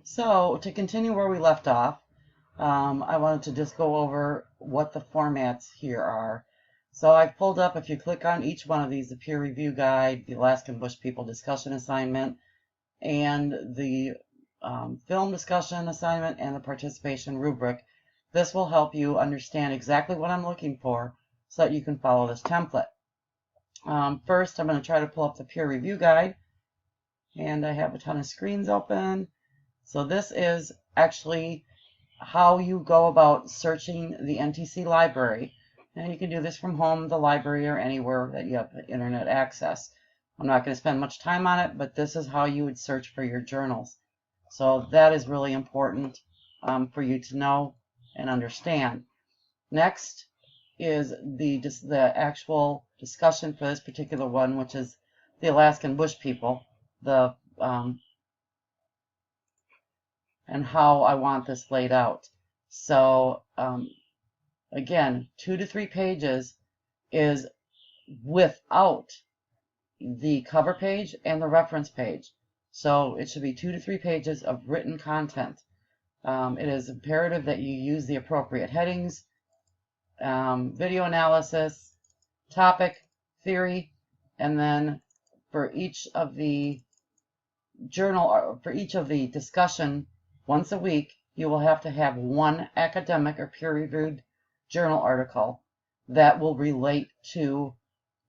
So to continue where we left off, I wanted to just go over what the formats here are. So I've pulled up, if you click on each one of these, the peer review guide, the Alaskan Bush People discussion assignment, and the film discussion assignment, and the participation rubric. This will help you understand exactly what I'm looking for so that you can follow this template. First, I'm going to try to pull up the peer review guide, and I have a ton of screens open. So this is actually how you go about searching the NTC library. And you can do this from home, the library, or anywhere that you have internet access. I'm not going to spend much time on it, but this is how you would search for your journals. So that is really important for you to know and understand. Next is the actual discussion for this particular one, which is the Alaskan Bush People, and how I want this laid out. So again, 2 to 3 pages is without the cover page and the reference page. So it should be 2 to 3 pages of written content. It is imperative that you use the appropriate headings, video analysis, topic, theory, and then for each of the discussion once a week, you will have to have one academic or peer-reviewed journal article that will relate to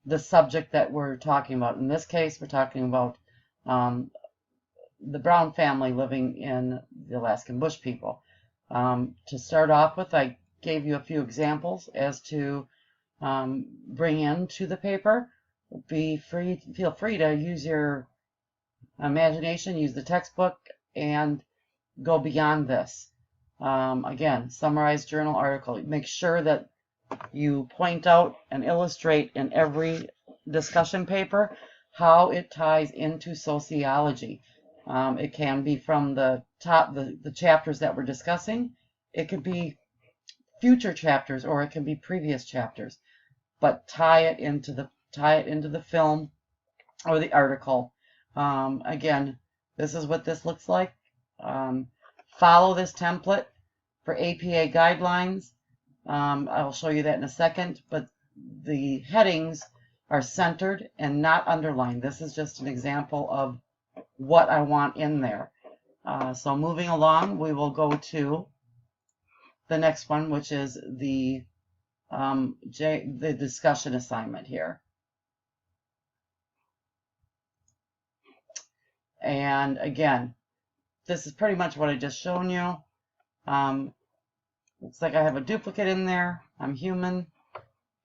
the subject that we're talking about. In this case, we're talking about the Brown family living in the Alaskan Bush People. To start off with, I gave you a few examples as to bring into the paper. Feel free to use your imagination, use the textbook, and go beyond this. Again, summarized journal article. Make sure that you point out and illustrate in every discussion paper how it ties into sociology. It can be from the chapters that we're discussing. It could be future chapters, or it can be previous chapters. But tie it into the film or the article. Again, this is what this looks like. Follow this template for APA guidelines. I'll show you that in a second, but the headings are centered and not underlined. This is just an example of what I want in there. So moving along, we will go to the next one, which is the discussion assignment here. And again, this is pretty much what I just shown you. Looks like I have a duplicate in there. I'm human.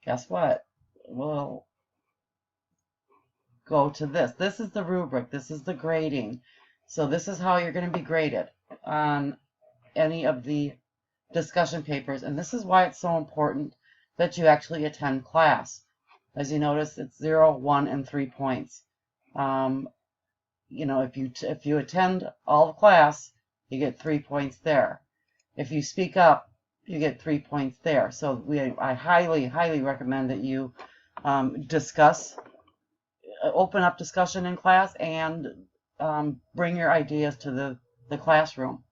Guess what? We'll go to this. This is the rubric. This is the grading. So this is how you're going to be graded on any of the discussion papers. And this is why it's so important that you actually attend class. As you notice, it's 0, 1, and 3 points. You know, if you attend all the class, you get 3 points there. If you speak up, you get 3 points there. So I highly recommend that you open up discussion in class, and bring your ideas to the classroom.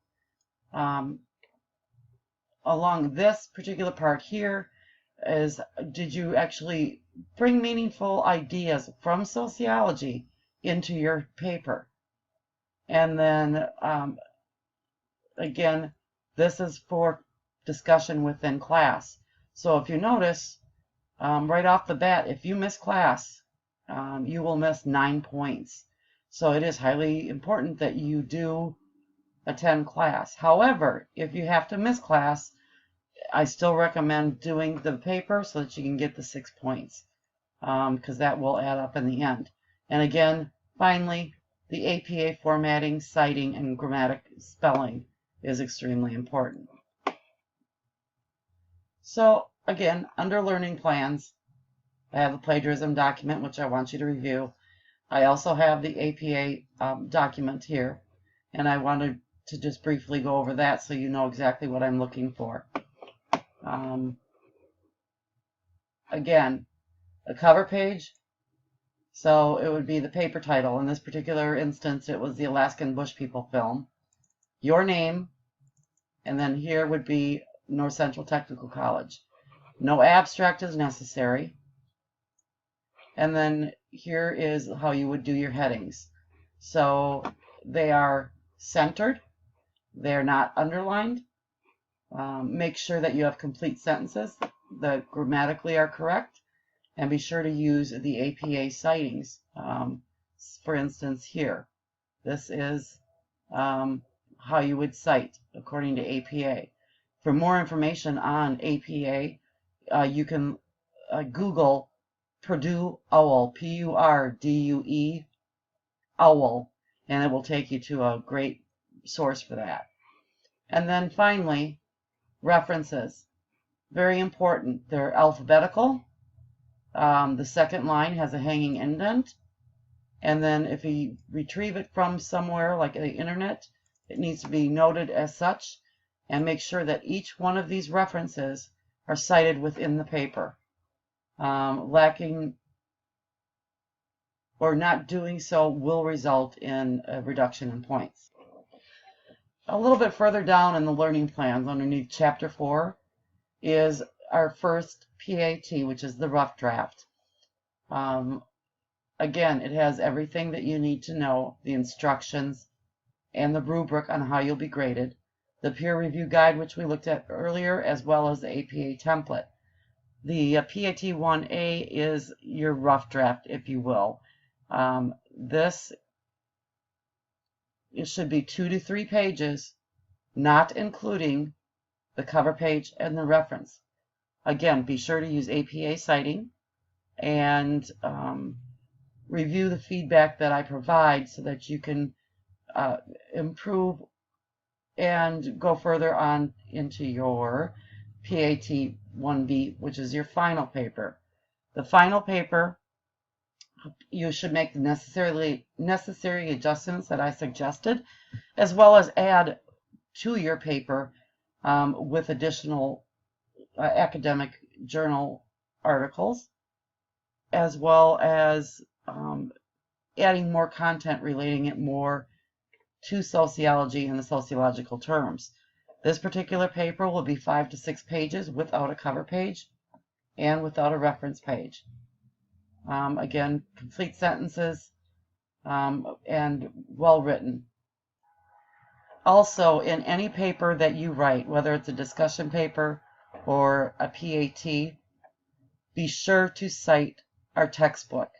Along this particular part here is, did you actually bring meaningful ideas from sociology into your paper? And then again, this is for discussion within class. So if you notice, right off the bat, if you miss class, you will miss 9 points. So it is highly important that you do attend class. However, if you have to miss class, I still recommend doing the paper so that you can get the 6 points, because that will add up in the end. And again, finally, the APA formatting, citing, and grammatic spelling is extremely important. So again, under learning plans, I have the plagiarism document, which I want you to review. I also have the APA document here, and I wanted to just briefly go over that so you know exactly what I'm looking for. Again, a cover page. So it would be the paper title. In this particular instance, it was the Alaskan Bush People film. your name, and then here would be North Central Technical College. No abstract is necessary. And then here is how you would do your headings. So they are centered. They're not underlined. Make sure that you have complete sentences that grammatically are correct. And be sure to use the APA citings. For instance, here. This is how you would cite according to APA. For more information on APA, you can Google Purdue OWL, P-U-R-D-U-E, OWL, and it will take you to a great source for that. And then finally, references. Very important. They're alphabetical. The second line has a hanging indent. And then if you retrieve it from somewhere like the internet, it needs to be noted as such, and make sure that each one of these references are cited within the paper. Lacking or not doing so will result in a reduction in points. A little bit further down in the learning plans, underneath Chapter 4, is our first PAT, which is the rough draft. Again, it has everything that you need to know, the instructions and the rubric on how you'll be graded, the peer review guide, which we looked at earlier, as well as the APA template. The PAT 1A is your rough draft, if you will. It should be 2 to 3 pages, not including the cover page and the reference. Again, be sure to use APA citing and review the feedback that I provide so that you can improve and go further on into your PAT 1B, which is your final paper. The final paper, you should make the necessary adjustments that I suggested, as well as add to your paper with additional academic journal articles, as well as adding more content relating it more to sociology and the sociological terms. This particular paper will be 5 to 6 pages without a cover page and without a reference page. Again, complete sentences and well written. Also, in any paper that you write, whether it's a discussion paper or a PAT, be sure to cite our textbook,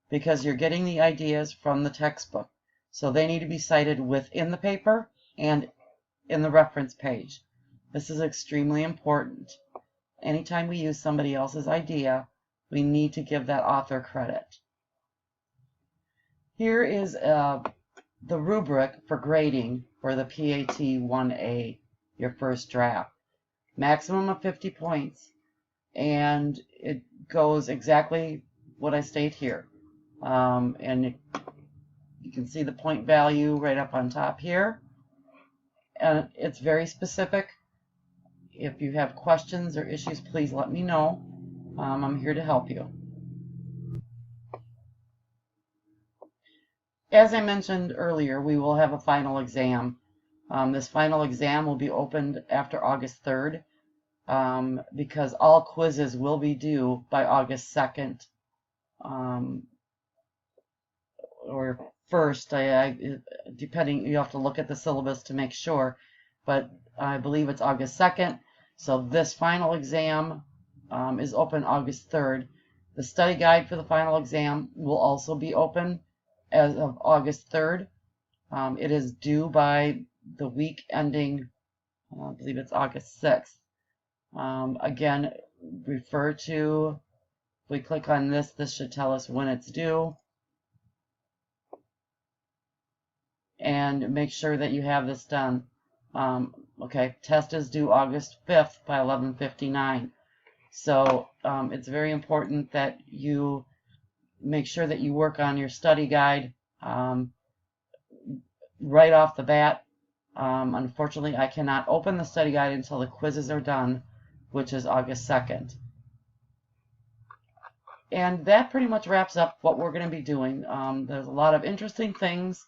because you're getting the ideas from the textbook. So they need to be cited within the paper and in the reference page. This is extremely important. Anytime we use somebody else's idea, we need to give that author credit. Here is the rubric for grading for the PAT 1A, your first draft. Maximum of 50 points, and it goes exactly what I state here. And you can see the point value right up on top here. And it's very specific. If you have questions or issues, please let me know. I'm here to help you. As I mentioned earlier, we will have a final exam. This final exam will be opened after August 3rd because all quizzes will be due by August 2nd or 1st. Depending, you have to look at the syllabus to make sure, but I believe it's August 2nd. So this final exam is open August 3rd. The study guide for the final exam will also be open as of August 3rd. It is due by the week ending, I believe it's August 6th. Again, refer to, if we click on this, this should tell us when it's due. And make sure that you have this done. Okay, test is due August 5th by 11:59. So it's very important that you make sure that you work on your study guide right off the bat. Unfortunately, I cannot open the study guide until the quizzes are done, which is August 2nd. And that pretty much wraps up what we're going to be doing. There's a lot of interesting things.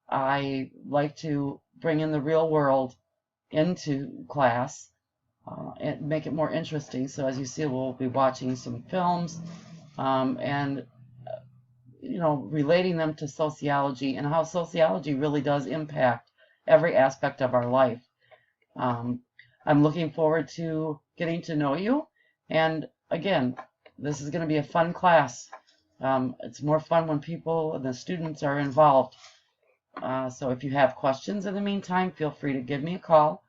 I like to bring in the real world into class and make it more interesting. So as you see, we'll be watching some films and relating them to sociology and how sociology really does impact every aspect of our life. I'm looking forward to getting to know you, and again, this is going to be a fun class. It's more fun when the students are involved. So if you have questions in the meantime, feel free to give me a call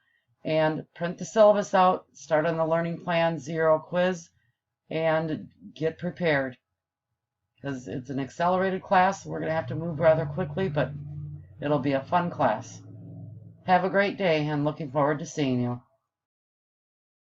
and print the syllabus out, start on the Learning Plan Zero quiz, and get prepared. Because it's an accelerated class, we're going to have to move rather quickly, but it'll be a fun class. Have a great day, and looking forward to seeing you.